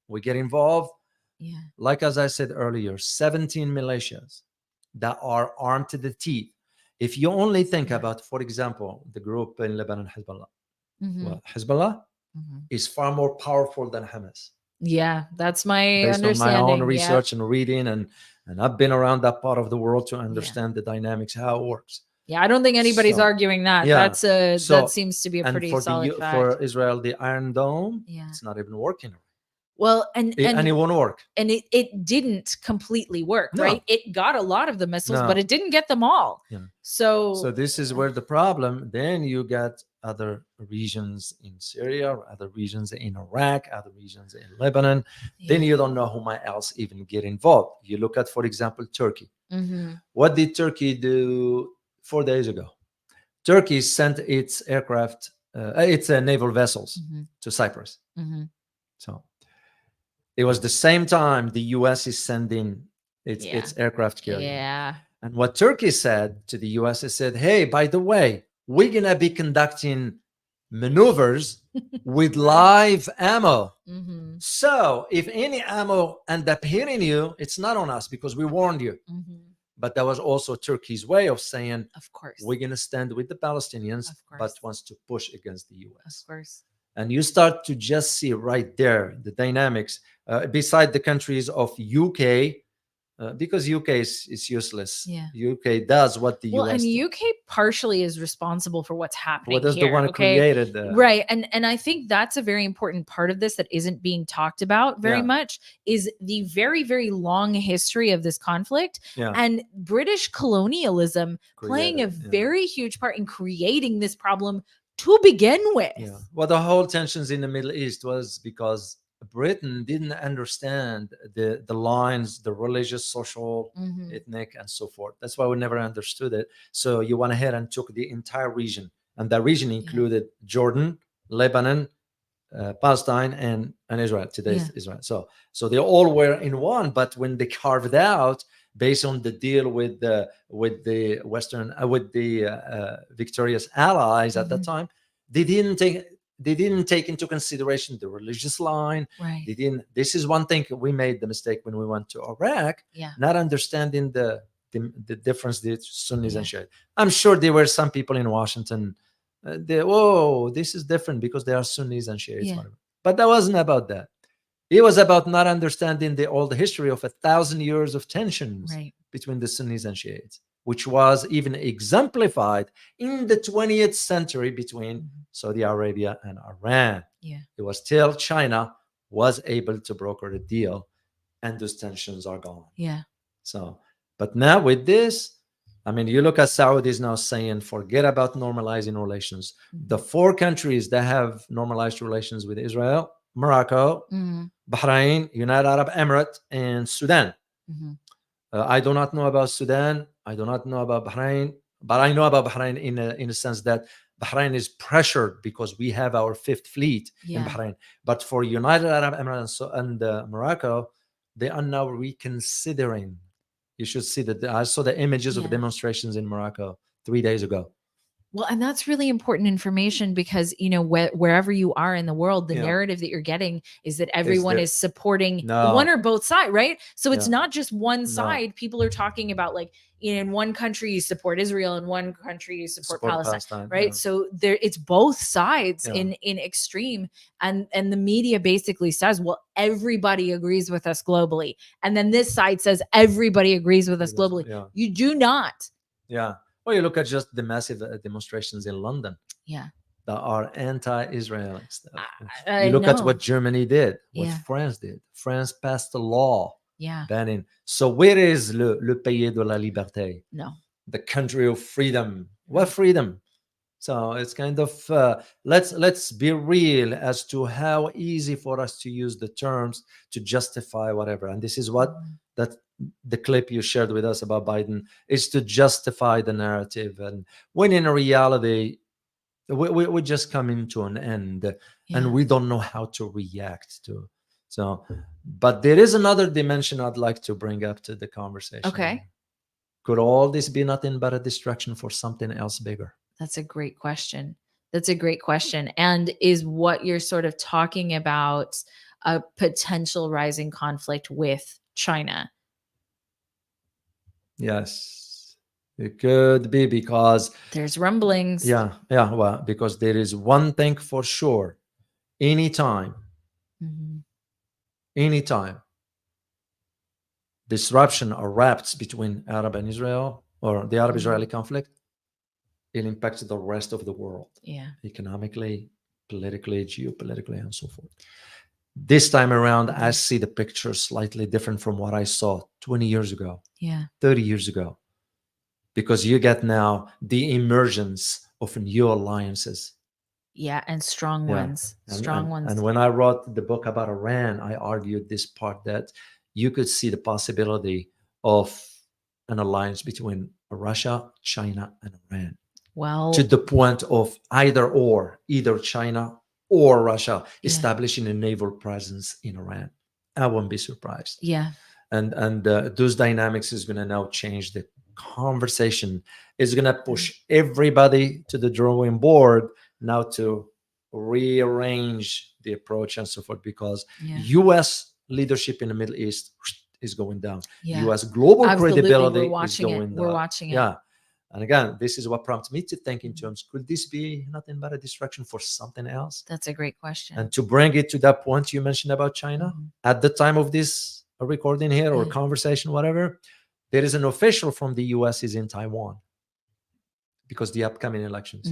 we get involved, like as I said earlier, 17 militias that are armed to the teeth. If you only think about, for example, the group in Lebanon, Hezbollah. Well, Hezbollah is far more powerful than Hamas. Yeah, that's my based understanding. on my own research and reading, and I've been around that part of the world to understand the dynamics, how it works. Yeah, I don't think anybody's arguing that. That's that seems to be a pretty solid fact. For Israel, the Iron Dome, it's not even working. Well, and it won't work. And it didn't completely work, right? It got a lot of the missiles, but it didn't get them all. Yeah. So this is where the problem. Then you got other regions in Syria, other regions in Iraq, other regions in Lebanon. Then you don't know who might else even get involved. You look at, for example, Turkey. What did Turkey do 4 days ago? Turkey sent its aircraft, its naval vessels to Cyprus. So it was the same time the U.S. is sending its aircraft carrier. Yeah. And what Turkey said to the U.S. is said, hey, by the way, we're going to be conducting maneuvers with live ammo. So if any ammo end up hitting you, it's not on us, because we warned you. But that was also Turkey's way of saying, of course, we're going to stand with the Palestinians, but wants to push against the U.S. Of course. And you start to just see right there the dynamics beside the countries of UK, because UK is useless. UK does what the US and UK partially is responsible for what's happening. What does here, the one created? Right. And I think that's a very important part of this that isn't being talked about very much, is the very, very long history of this conflict and British colonialism playing a very huge part in creating this problem to begin with. Well, the whole tensions in the Middle East was because Britain didn't understand the lines, the religious, social, ethnic, and so forth. That's why we never understood it. So you went ahead and took the entire region, and that region included Jordan, Lebanon, Palestine, and Israel. Today's Israel. So they all were in one. But when they carved out, based on the deal with the Western, with the victorious allies at that time, they didn't take into consideration the religious line. They didn't. This is one thing we made the mistake when we went to Iraq, not understanding the difference, the Sunnis and Shiites. I'm sure there were some people in Washington, this is different because they are Sunnis and Shiites. But that wasn't about that. It was about not understanding the old history of 1,000 years of tensions between the Sunnis and Shiites, which was even exemplified in the 20th century between Saudi Arabia and Iran. It was till China was able to broker a deal, and those tensions are gone. So, but now with this, I mean, you look at Saudis now saying, forget about normalizing relations. The 4 countries that have normalized relations with Israel: Morocco, Bahrain, United Arab Emirates, and Sudan. I do not know about Sudan. I do not know about Bahrain, but I know about Bahrain in a sense that Bahrain is pressured because we have our 5th fleet in Bahrain. But for United Arab Emirates and Morocco, they are now reconsidering. You should see that. I saw the images of demonstrations in Morocco 3 days ago. Well, and that's really important information because, wherever you are in the world, the Yeah. narrative that you're getting is that everyone there- is supporting No. one or both sides, right? So it's Yeah. not just one No. side. People are talking about like, in one country you support Israel, in one country you support Palestine, right? Yeah. So it's both sides Yeah. in extreme, and the media basically says, well, everybody agrees with us globally, and then this side says everybody agrees with us globally. Yeah. You do not. Yeah. Well, you look at just the massive demonstrations in London Yeah. that are anti-Israeli stuff. I You look at know. what Germany did, what Yeah. France did. France passed a law Yeah. banning. So where is le pays de la liberté? No. The country of freedom. What Right. freedom? So it's kind of let's be real as to how easy for us to use the terms to justify whatever. And this is what that the clip you shared with us about Biden is, to justify the narrative. And when in reality, we just coming to an end, Yeah. and we don't know how to react to. So, but there is another dimension I'd like to bring up to the conversation. Okay. Could all this be nothing but a distraction for something else bigger? That's a great question. That's a great question. And is what you're sort of talking about a potential rising conflict with China? Yes, it could be, because There's rumblings. well, because there is one thing for sure: anytime Mhm. disruption erupts between Arab and Israel, or the Arab-Israeli conflict, it impacts the rest of the world, Yeah. economically, politically, geopolitically, and so forth. This time around, I see the picture slightly different from what I saw 20 years ago, Yeah. 30 years ago, because you get now the emergence of new alliances. Yeah. And strong ones. Strong ones. And when I wrote the book about Iran, I argued this part, that you could see the possibility of an alliance between Russia, China, and Iran. Well, To the point of either China or Russia establishing a naval presence in Iran. I wouldn't be surprised. yeah. And those dynamics is going to now change the conversation. It's going to push everybody to the drawing board now to rearrange the approach and so forth, because Yeah. U.S. leadership in the Middle East is going down. Yeah. U.S. global Absolutely. credibility We're is watching it. going down. We're watching it. Yeah. And again, this is what prompts me to think in terms, could this be nothing but a distraction for something else? That's a great question. And to bring it to that point you mentioned about China, at the time of this recording here or conversation, whatever, there is an official from the US is in Taiwan because the upcoming elections.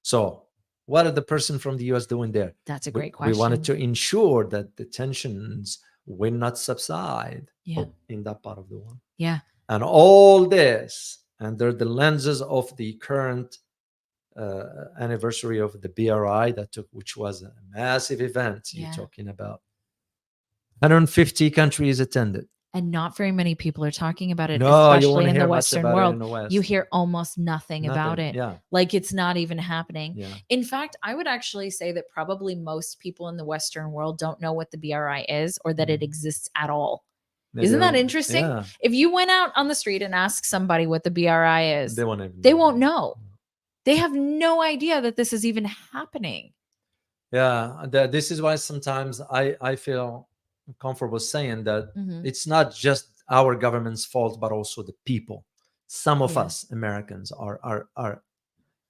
So what are the person from the US doing there? That's a great question. We wanted to ensure that the tensions will not subside in that part of the world. Yeah. And all this under the lenses of the current anniversary of the BRI which was a massive event. You're talking about 150 countries attended. And not very many people are talking about it, No, you especially won't in the hear much Western about it world. in the West. You hear almost nothing about it. Yeah. Like it's not even happening. Yeah. In fact, I would actually say that probably most people in the Western world don't know what the BRI is or that it exists at all. Isn't that interesting? Yeah. If you went out on the street and asked somebody what the BRI is, They won't know. They have no idea that this is even happening. Yeah. This is why sometimes I feel comfortable saying that it's not just our government's fault, but also the people. Some of us Americans are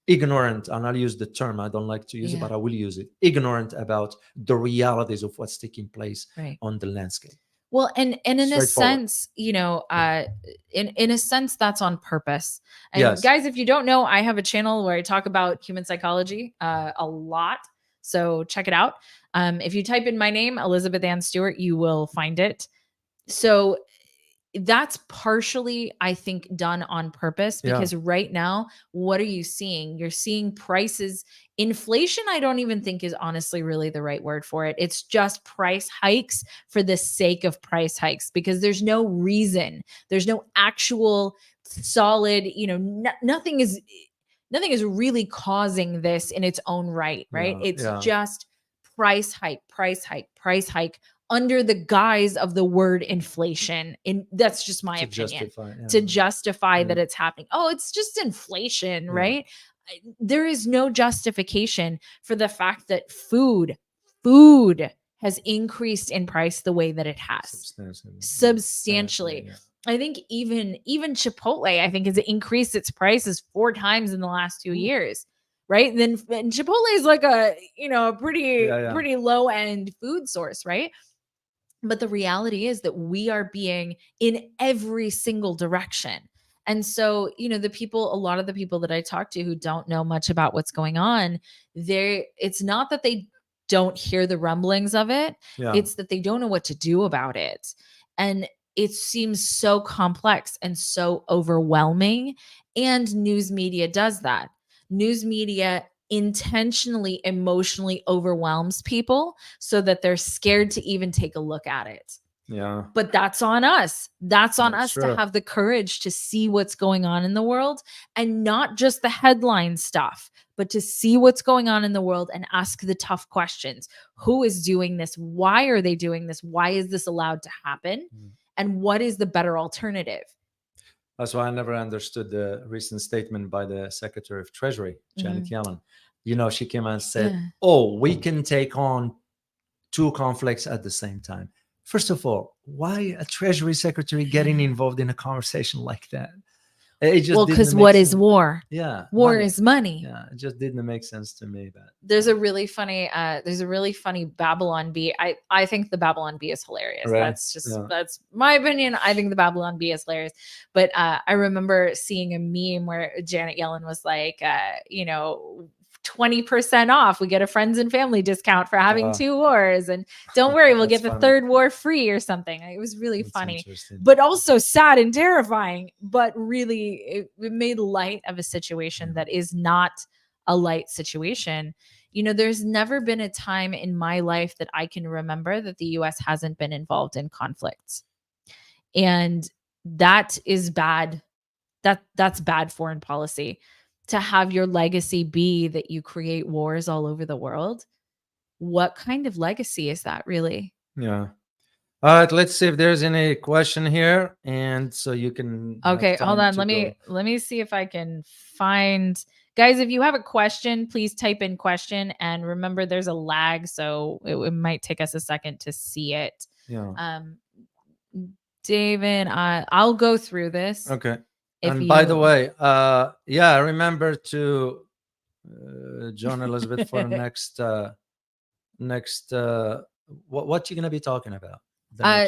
ignorant, and I'll use the term, I don't like to use it, but I will use it, ignorant about the realities of what's taking place on the landscape. Well, and in a sense, in a sense, that's on purpose. And guys, if you don't know, I have a channel where I talk about human psychology a lot. So check it out. If you type in my name, Elizabeth Ann Stewart, you will find it. So that's partially, I think, done on purpose, because right now, what are you seeing? You're seeing prices. Inflation, I don't even think is honestly really the right word for it. It's just price hikes for the sake of price hikes, because there's no reason. There's no actual solid, nothing is really causing this in its own right? It's just price hike under the guise of the word inflation. That's just my opinion. To justify that it's happening. Oh, it's just inflation, right? There is no justification for the fact that food has increased in price the way that it has. Substantially. I think even Chipotle, I think, has increased its prices 4 times in the last 2 years. Right. And Chipotle is like a pretty low end food source. Right. But the reality is that we are being in every single direction. And so, a lot of the people that I talk to who don't know much about what's going on, it's not that they don't hear the rumblings of it. It's that they don't know what to do about it. And it seems so complex and so overwhelming. And news media does that. News media intentionally emotionally overwhelms people so that they're scared to even take a look at it. But that's on us. That's on us to have the courage to see what's going on in the world, and not just the headline stuff, but to see what's going on in the world and ask the tough questions. Who is doing this? Why are they doing this? Why is this allowed to happen? And what is the better alternative? That's why I never understood the recent statement by the Secretary of Treasury, Janet Yellen. She came out and said, we can take on 2 conflicts at the same time. First of all, why a Treasury Secretary getting involved in a conversation like that? Because what is war? War is money. It just didn't make sense to me. But there's a really funny Babylon Bee. I think the Babylon Bee is hilarious. Right? That's my opinion. I think the Babylon Bee is hilarious. But I remember seeing a meme where Janet Yellen was like, 20% off. We get a friends and family discount for having 2 wars. And don't worry, we'll get the 3rd war free or something. It was really funny, but also sad and terrifying. But really, it made light of a situation that is not a light situation. There's never been a time in my life that I can remember that the US hasn't been involved in conflicts. And that is bad. That's bad foreign policy. To have your legacy be that you create wars all over the world. What kind of legacy is that, really? All right, let's see if there's any question here, and so you can. Okay, hold on. Let me see if I can find. Guys, if you have a question, please type in question, and remember there's a lag, so it might take us a second to see it. David, I'll go through this. Okay. And by the way, remember to join Elizabeth for next what you gonna be talking about?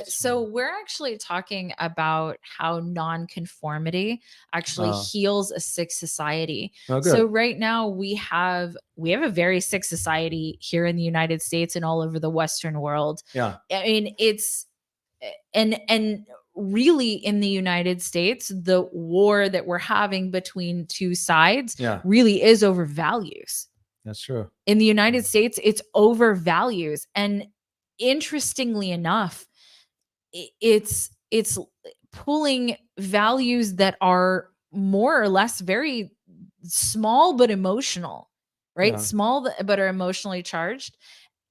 So we're actually talking about how nonconformity actually heals a sick society. So right now we have a very sick society here in the United States and all over the Western world. I mean, it's and really in the United States, the war that we're having between 2 sides really is over values. That's true. In the United States, it's over values. And interestingly enough, it's pulling values that are more or less very small but emotional, right? Small but are emotionally charged,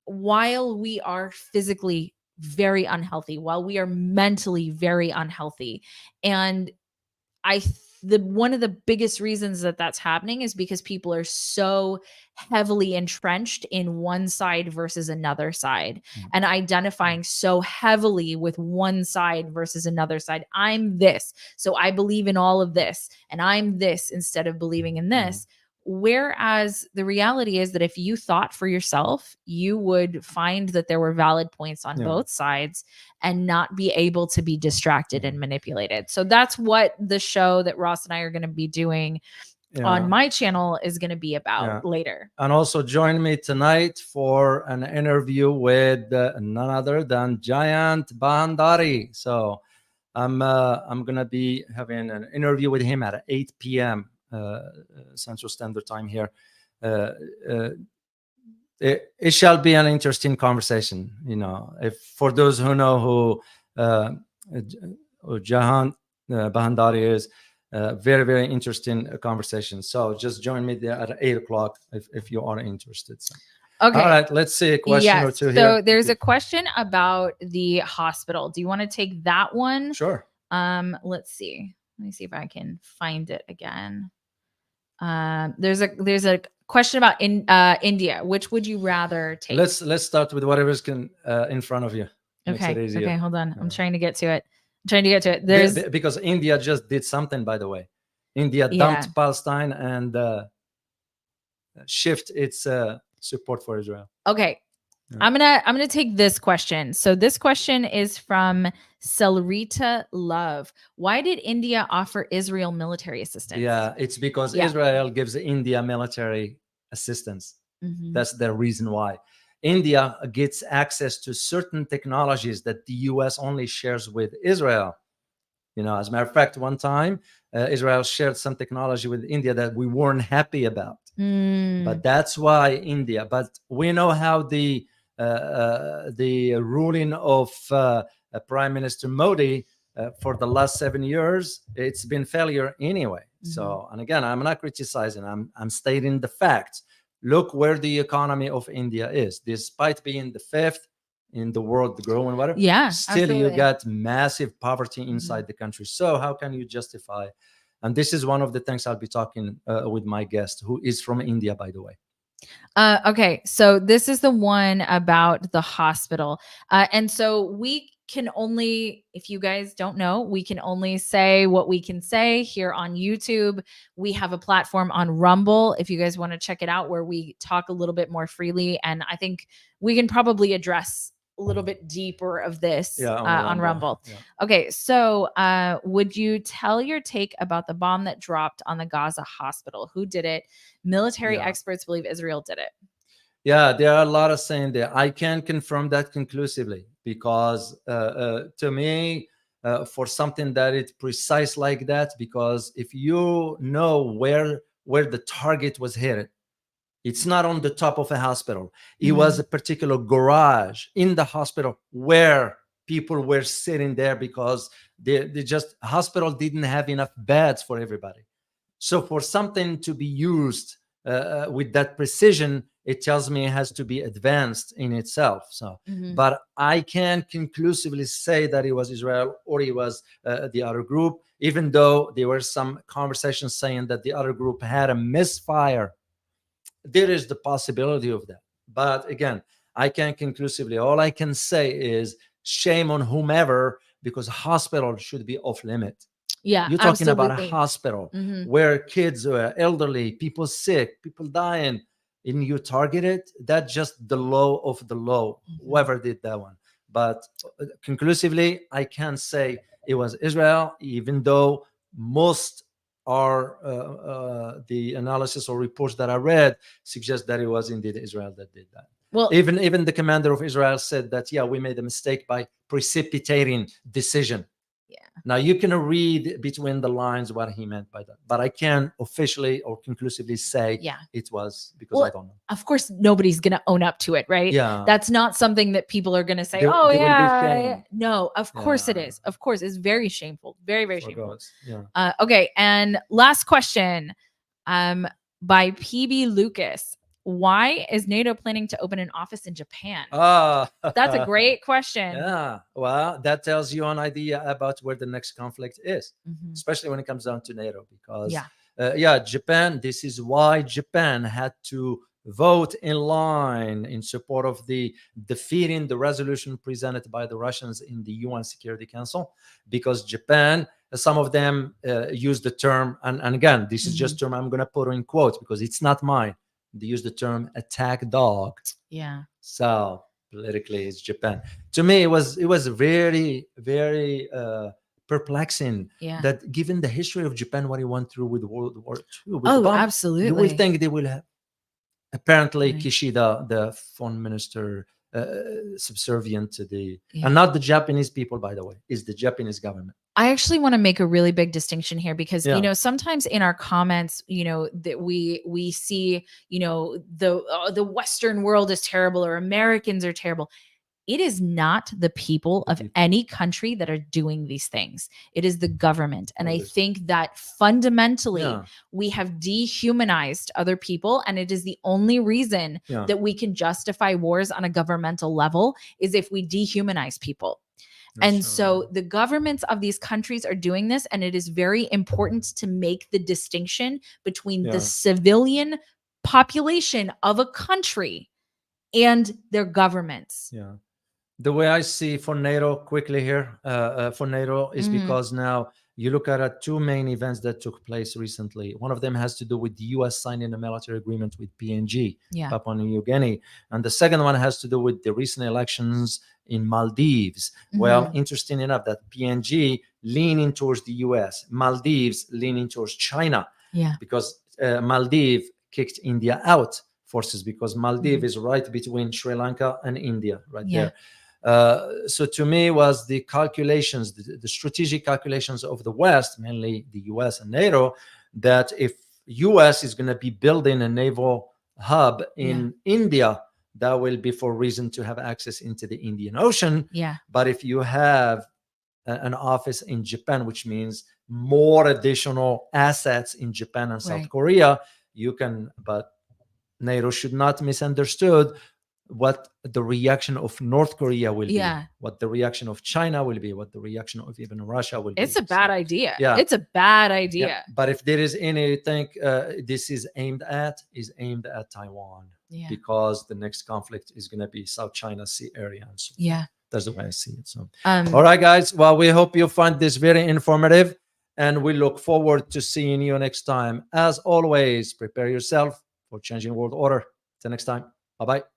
while we are physically very unhealthy, while we are mentally very unhealthy. And one of the biggest reasons that that's happening is because people are so heavily entrenched in one side versus another side, and identifying so heavily with one side versus another side. I'm this, so I believe in all of this, and I'm this instead of believing in this. Whereas the reality is that if you thought for yourself, you would find that there were valid points on both sides and not be able to be distracted and manipulated. So that's what the show that Ross and I are going to be doing on my channel is going to be about later. And also join me tonight for an interview with none other than Giant Bahandari. So I'm going to be having an interview with him at 8 p.m. Central Standard Time here. It shall be an interesting conversation. If for those who know who Jahan Bahandari is, very, very interesting conversation. So just join me there at 8 o'clock if you are interested. So. Okay. All right, let's see a question or Yes. two here. So there's a question about the hospital. Do you want to take that one? Sure. Let's see. Let me see if I can find it again. There's a question about India. Which would you rather take? Let's start with whatever's in front of you. Makes it Okay. easier. Okay. Hold on. I'm Yeah. trying to get to it. There's Because India just did something, by the way. India dumped Palestine and shift its support for Israel. okay. Yeah. I'm gonna take this question. So this question is from Celrita Love. Why did India offer Israel military assistance? Yeah, it's because Israel gives India military assistance. Mhm. That's the reason why. India gets access to certain technologies that the US only shares with Israel. As a matter of fact, one time Israel shared some technology with India that we weren't happy about. But that's why India. But we know how the ruling of Prime Minister Modi for the last 7 years, it's been failure anyway. So, and again, I'm not criticizing. I'm stating the facts. Look where the economy of India is, despite being the 5th in the world, growing whatever. Yeah, still absolutely. you got massive poverty inside the country. So how can you justify? And this is one of the things I'll be talking with my guest, who is from India, by the way. Okay, so this is the one about the hospital. And so we can only, if you guys don't know, we can only say what we can say here on YouTube. We have a platform on Rumble, if you guys want to check it out, where we talk a little bit more freely. And I think we can probably address a little bit deeper of this on Rumble. Yeah. Okay, so would you tell your take about the bomb that dropped on the Gaza hospital? Who did it? Military experts believe Israel did it. Yeah, there are a lot of saying there. I can't confirm that conclusively because to me, for something that is precise like that, because if you know where the target was hit, it's not on the top of a hospital. It was a particular garage in the hospital where people were sitting there because they just hospital didn't have enough beds for everybody. So for something to be used with that precision, it tells me it has to be advanced in itself. So, but I can't conclusively say that it was Israel or it was the other group, even though there were some conversations saying that the other group had a misfire. There is the possibility of that. But again, I can't conclusively. All I can say is shame on whomever, because hospital should be off limit. Yeah, you're talking about a hospital where kids, elderly, people sick, people dying, and you target it. That's just the low of the low, whoever did that one. But conclusively, I can't say it was Israel, even though most are the analysis or reports that I read suggest that it was indeed Israel that did that. Well, even the commander of Israel said that, yeah, we made a mistake by precipitating decision. Now you can read between the lines what he meant by that, but I can't officially or conclusively say it was, because I don't know. Of course, nobody's going to own up to it, right? Yeah, that's not something that people are going to say. No, of course it is. Of course, it's very shameful, very, very shameful. Yeah. Okay, and last question, by PB Lucas. Why is NATO planning to open an office in Japan? That's a great question. Yeah, well, that tells you an idea about where the next conflict is, especially when it comes down to NATO. Because, Japan, this is why Japan had to vote in line in support of the defeating the resolution presented by the Russians in the UN Security Council, because Japan, some of them use the term, and again, this is just term I'm going to put in quotes because it's not mine. They use the term attack dog. Yeah. So politically, it's Japan. To me, it was very, very perplexing that given the history of Japan, what he went through with World War II. Absolutely. You will think they will have. Apparently, Kishida, the foreign minister, subservient to the, and not the Japanese people, by the way, is the Japanese government. I actually want to make a really big distinction here because, sometimes in our comments, that we see, the Western world is terrible or Americans are terrible. it is not the people of any country that are doing these things. It is the government. And I think that fundamentally we have dehumanized other people. And it is the only reason that we can justify wars on a governmental level is if we dehumanize people. And so the governments of these countries are doing this. And it is very important to make the distinction between the civilian population of a country and their governments. Yeah. The way I see for NATO quickly here, for NATO is because now you look at two main events that took place recently. One of them has to do with the US signing a military agreement with PNG, Papua New Guinea. And the second one has to do with the recent elections in Maldives. Well, interesting enough that PNG leaning towards the US, Maldives leaning towards China, because Maldives kicked India out forces, because Maldives is right between Sri Lanka and India right there. So to me was the calculations, the strategic calculations of the West, mainly the US and NATO, that if US is going to be building a naval hub in India, that will be for reason to have access into the Indian Ocean. But if you have an office in Japan, which means more additional assets in Japan and South Korea, you can, but NATO should not misunderstood what the reaction of North Korea will be, what the reaction of China will be, what the reaction of even Russia will be. It's a bad idea. It's a bad idea. But if there is anything this is aimed at Taiwan, because the next conflict is going to be South China Sea area. And so that's the way I see it. So, all right, guys. Well, we hope you find this very informative, and we look forward to seeing you next time. As always, prepare yourself for changing world order. Till next time. Bye-bye.